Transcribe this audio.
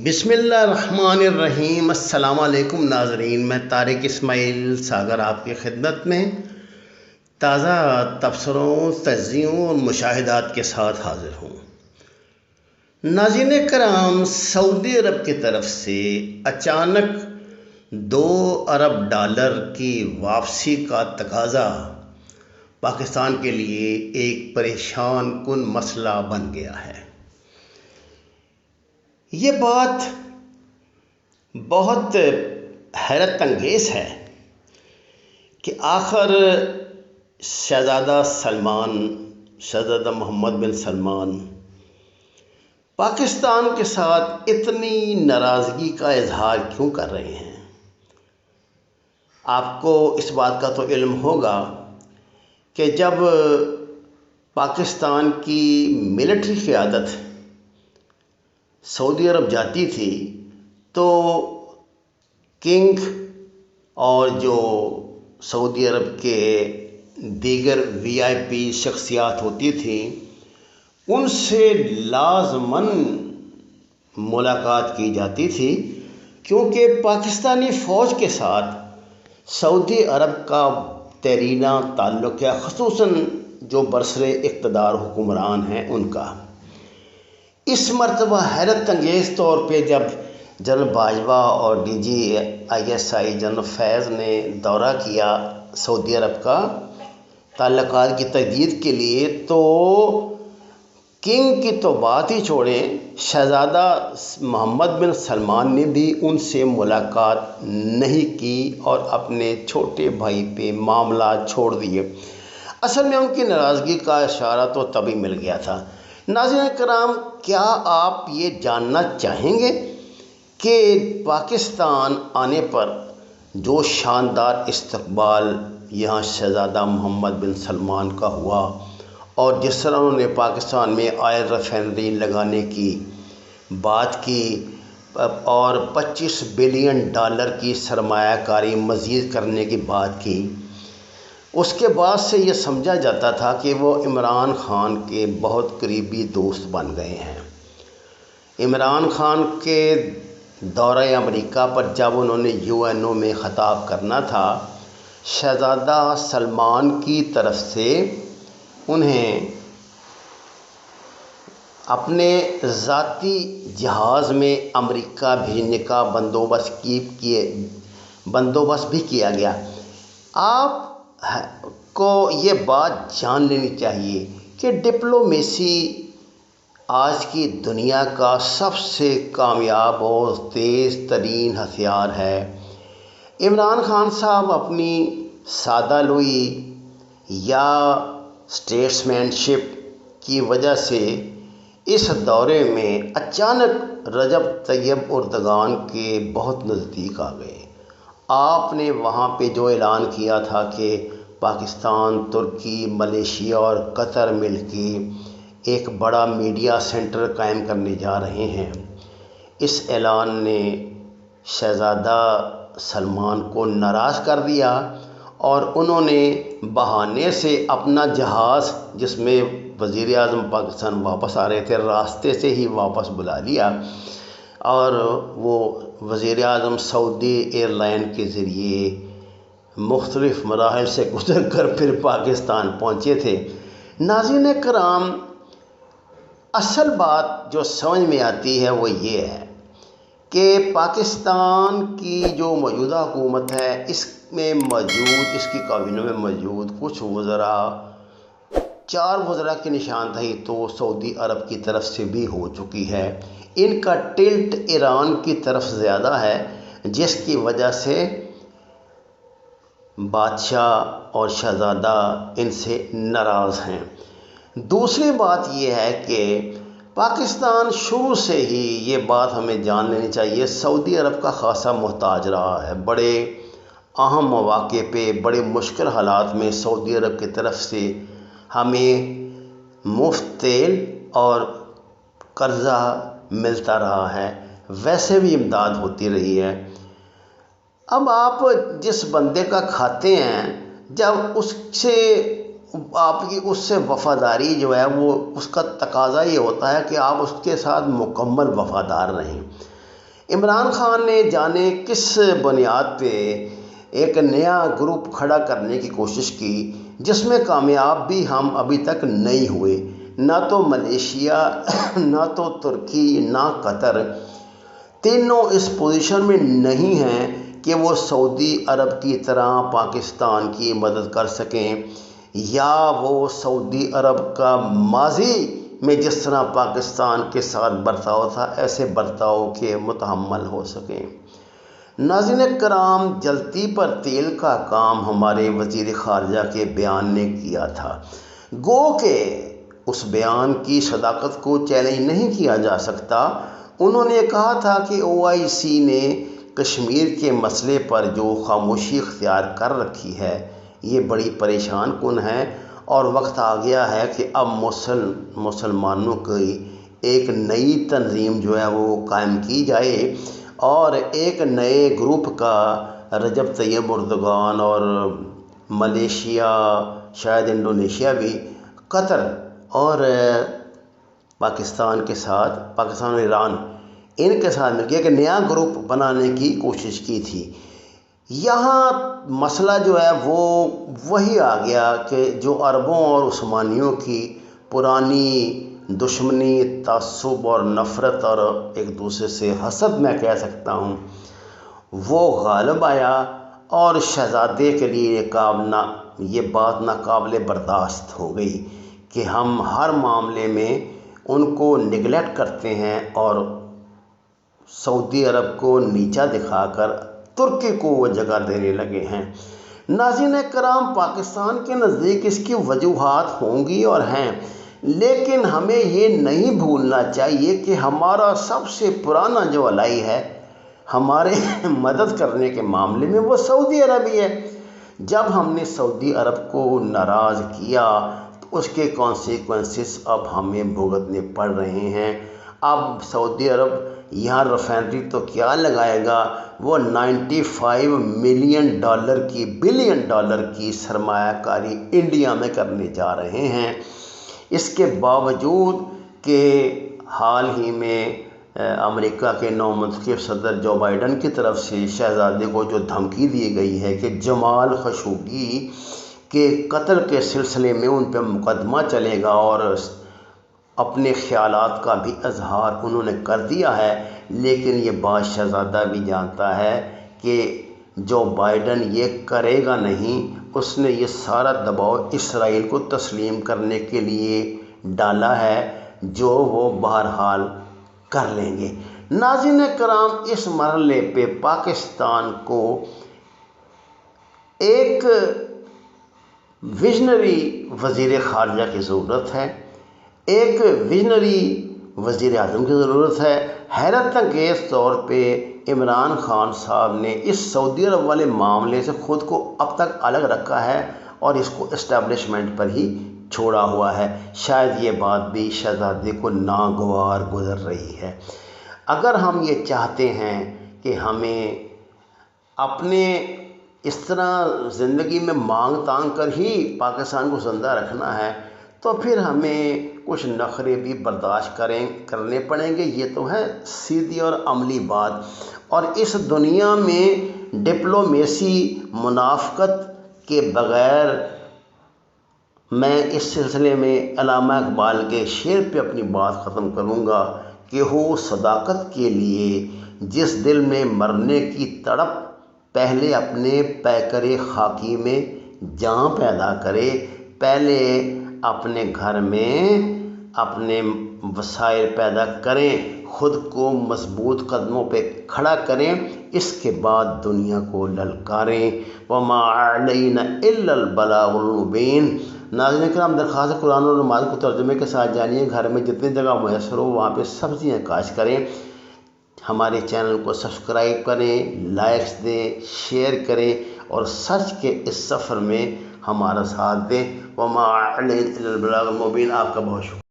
بسم اللہ الرحمن الرحیم۔ السلام علیکم ناظرین، میں طارق اسماعیل ساگر آپ کی خدمت میں تازہ تبصروں، تجزیوں اور مشاہدات کے ساتھ حاضر ہوں۔ ناظرین کرام، سعودی عرب کی طرف سے اچانک $2 ارب کی واپسی کا تقاضا پاکستان کے لیے ایک پریشان کن مسئلہ بن گیا ہے۔ یہ بات بہت حیرت انگیز ہے کہ آخر شہزادہ محمد بن سلمان پاکستان کے ساتھ اتنی ناراضگی کا اظہار کیوں کر رہے ہیں؟ آپ کو اس بات کا تو علم ہوگا کہ جب پاکستان کی ملٹری قیادت سعودی عرب جاتی تھی تو کنگ اور جو سعودی عرب کے دیگر VIP شخصیات ہوتی تھیں ان سے لازماً ملاقات کی جاتی تھی، کیونکہ پاکستانی فوج کے ساتھ سعودی عرب کا دیرینہ تعلق ہے، خصوصاً جو برسر اقتدار حکمران ہیں ان کا۔ اس مرتبہ حیرت انگیز طور پہ جب جنرل باجوہ اور DG ISI جنرل فیض نے دورہ کیا سعودی عرب کا تعلقات کی تجدید کے لیے، تو کنگ کی تو بات ہی چھوڑیں، شہزادہ محمد بن سلمان نے بھی ان سے ملاقات نہیں کی اور اپنے چھوٹے بھائی پہ معاملات چھوڑ دیے۔ اصل میں ان کی ناراضگی کا اشارہ تو تبھی مل گیا تھا۔ ناظرین کرام، کیا آپ یہ جاننا چاہیں گے کہ پاکستان آنے پر جو شاندار استقبال یہاں شہزادہ محمد بن سلمان کا ہوا اور جس طرح انہوں نے پاکستان میں آئل ریفائنری لگانے کی بات کی اور $25 بلین کی سرمایہ کاری مزید کرنے کی بات کی، اس کے بعد سے یہ سمجھا جاتا تھا کہ وہ عمران خان کے بہت قریبی دوست بن گئے ہیں۔ عمران خان کے دورہ امریکہ پر جب انہوں نے UNO میں خطاب کرنا تھا، شہزادہ سلمان کی طرف سے انہیں اپنے ذاتی جہاز میں امریکہ بھیجنے کا بندوبست بھی کیا گیا۔ آپ کو یہ بات جان لینی چاہیے کہ ڈپلومیسی آج کی دنیا کا سب سے کامیاب اور تیز ترین ہتھیار ہے۔ عمران خان صاحب اپنی سادہ لوئی یا اسٹیٹسمین شپ کی وجہ سے اس دورے میں اچانک رجب طیب اردگان کے بہت نزدیک آ گئے۔ آپ نے وہاں پہ جو اعلان کیا تھا کہ پاکستان، ترکی، ملیشیا اور قطر مل کے ایک بڑا میڈیا سینٹر قائم کرنے جا رہے ہیں، اس اعلان نے شہزادہ سلمان کو ناراض کر دیا اور انہوں نے بہانے سے اپنا جہاز جس میں وزیر اعظم پاکستان واپس آ رہے تھے راستے سے ہی واپس بلا لیا اور وہ وزیر اعظم سعودی ایئر لائن کے ذریعے مختلف مراحل سے گزر کر پھر پاکستان پہنچے تھے۔ ناظرین کرام، اصل بات جو سمجھ میں آتی ہے وہ یہ ہے کہ پاکستان کی جو موجودہ حکومت ہے اس کی کابینہ میں موجود کچھ وزراء، 4 وزراء کی نشاندہی تو سعودی عرب کی طرف سے بھی ہو چکی ہے۔ ان کا ٹلٹ ایران کی طرف زیادہ ہے، جس کی وجہ سے بادشاہ اور شہزادہ ان سے ناراض ہیں۔ دوسری بات یہ ہے کہ پاکستان شروع سے ہی، یہ بات ہمیں جان لینی چاہیے، سعودی عرب کا خاصا محتاج رہا ہے۔ بڑے اہم مواقع پہ، بڑے مشکل حالات میں سعودی عرب کی طرف سے ہمیں مفت تیل اور قرضہ ملتا رہا ہے، ویسے بھی امداد ہوتی رہی ہے۔ اب آپ جس بندے کا کھاتے ہیں، جب آپ کی اس سے وفاداری جو ہے وہ اس کا تقاضا یہ ہوتا ہے کہ آپ اس کے ساتھ مکمل وفادار رہیں۔ عمران خان نے جانے کس بنیاد پہ ایک نیا گروپ کھڑا کرنے کی کوشش کی جس میں کامیاب بھی ہم ابھی تک نہیں ہوئے، نہ تو ملیشیا، نہ تو ترکی، نہ قطر، تینوں اس پوزیشن میں نہیں ہیں کہ وہ سعودی عرب کی طرح پاکستان کی مدد کر سکیں، یا وہ سعودی عرب کا ماضی میں جس طرح پاکستان کے ساتھ برتاؤ تھا ایسے برتاؤ کے متحمل ہو سکیں۔ ناظرین کرام، جلتی پر تیل کا کام ہمارے وزیر خارجہ کے بیان نے کیا تھا، گو کہ اس بیان کی صداقت کو چیلنج نہیں کیا جا سکتا۔ انہوں نے کہا تھا کہ OIC نے کشمیر کے مسئلے پر جو خاموشی اختیار کر رکھی ہے یہ بڑی پریشان کن ہے، اور وقت آ گیا ہے کہ اب مسلمانوں کی ایک نئی تنظیم جو ہے وہ قائم کی جائے، اور ایک نئے گروپ کا رجب طیب اردگان اور ملیشیا، شاید انڈونیشیا بھی، قطر اور پاکستان اور ایران، ان کے ساتھ مل کے ایک نیا گروپ بنانے کی کوشش کی تھی۔ یہاں مسئلہ جو ہے وہ وہی آ گیا کہ جو عربوں اور عثمانیوں کی پرانی دشمنی، تعصب اور نفرت اور ایک دوسرے سے حسد میں کہہ سکتا ہوں، وہ غالب آیا، اور شہزادے کے لیے یہ بات ناقابل برداشت ہو گئی کہ ہم ہر معاملے میں ان کو نگلیکٹ کرتے ہیں اور سعودی عرب کو نیچا دکھا کر ترکی کو وہ جگہ دینے لگے ہیں۔ ناظرین کرام، پاکستان کے نزدیک اس کی وجوہات ہوں گی اور ہیں، لیکن ہمیں یہ نہیں بھولنا چاہیے کہ ہمارا سب سے پرانا جو الائی ہے ہمارے مدد کرنے کے معاملے میں وہ سعودی عرب ہی ہے۔ جب ہم نے سعودی عرب کو ناراض کیا تو اس کے کانسیکوینسز اب ہمیں بھگتنے پڑ رہے ہیں۔ اب سعودی عرب یہاں ریفائنری تو کیا لگائے گا، وہ $95 بلین ڈالر کی سرمایہ کاری انڈیا میں کرنے جا رہے ہیں۔ اس کے باوجود کہ حال ہی میں امریکہ کے نومنتخب صدر جو بائیڈن کی طرف سے شہزادے کو جو دھمکی دی گئی ہے کہ جمال خشوگی کے قتل کے سلسلے میں ان پہ مقدمہ چلے گا، اور اپنے خیالات کا بھی اظہار انہوں نے کر دیا ہے، لیکن یہ بات شہزادہ بھی جانتا ہے کہ جو بائیڈن یہ کرے گا نہیں، اس نے یہ سارا دباؤ اسرائیل کو تسلیم کرنے کے لیے ڈالا ہے، جو وہ بہرحال کر لیں گے۔ ناظرین کرام، اس مرحلے پہ پاکستان کو ایک ویژنری وزیر خارجہ کی ضرورت ہے، ایک ویژنری وزیر اعظم کی ضرورت ہے۔ حیرت انگیز طور پہ عمران خان صاحب نے اس سعودی عرب والے معاملے سے خود کو اب تک الگ رکھا ہے اور اس کو اسٹیبلشمنٹ پر ہی چھوڑا ہوا ہے۔ شاید یہ بات بھی شہزادے کو ناگوار گزر رہی ہے۔ اگر ہم یہ چاہتے ہیں کہ ہمیں اپنے اس طرح زندگی میں مانگ تانگ کر ہی پاکستان کو زندہ رکھنا ہے تو پھر ہمیں کچھ نخرے بھی برداشت کرنے پڑیں گے۔ یہ تو ہے سیدھی اور عملی بات، اور اس دنیا میں ڈپلومیسی منافقت کے بغیر، میں اس سلسلے میں علامہ اقبال کے شعر پہ اپنی بات ختم کروں گا کہ ہو صداقت کے لیے جس دل میں مرنے کی تڑپ، پہلے اپنے پیکرِ خاکی میں جاں پیدا کرے، پہلے اپنے گھر میں اپنے وسائل پیدا کریں، خود کو مضبوط قدموں پہ کھڑا کریں، اس کے بعد دنیا کو للکاریں۔ وما علینا الا البلاغ المبین۔ ناظرین کرام، درخواست ہے قرآن اور نماز کو ترجمے کے ساتھ جانیے، گھر میں جتنی جگہ میسر ہو وہاں پہ سبزیاں کاشت کریں، ہمارے چینل کو سبسکرائب کریں، لائکس دیں، شیئر کریں، اور سچ کے اس سفر میں ہمارا ساتھ دیں۔ وما علینا الا البلاغ المبین۔ آپ کا بہت شکریہ۔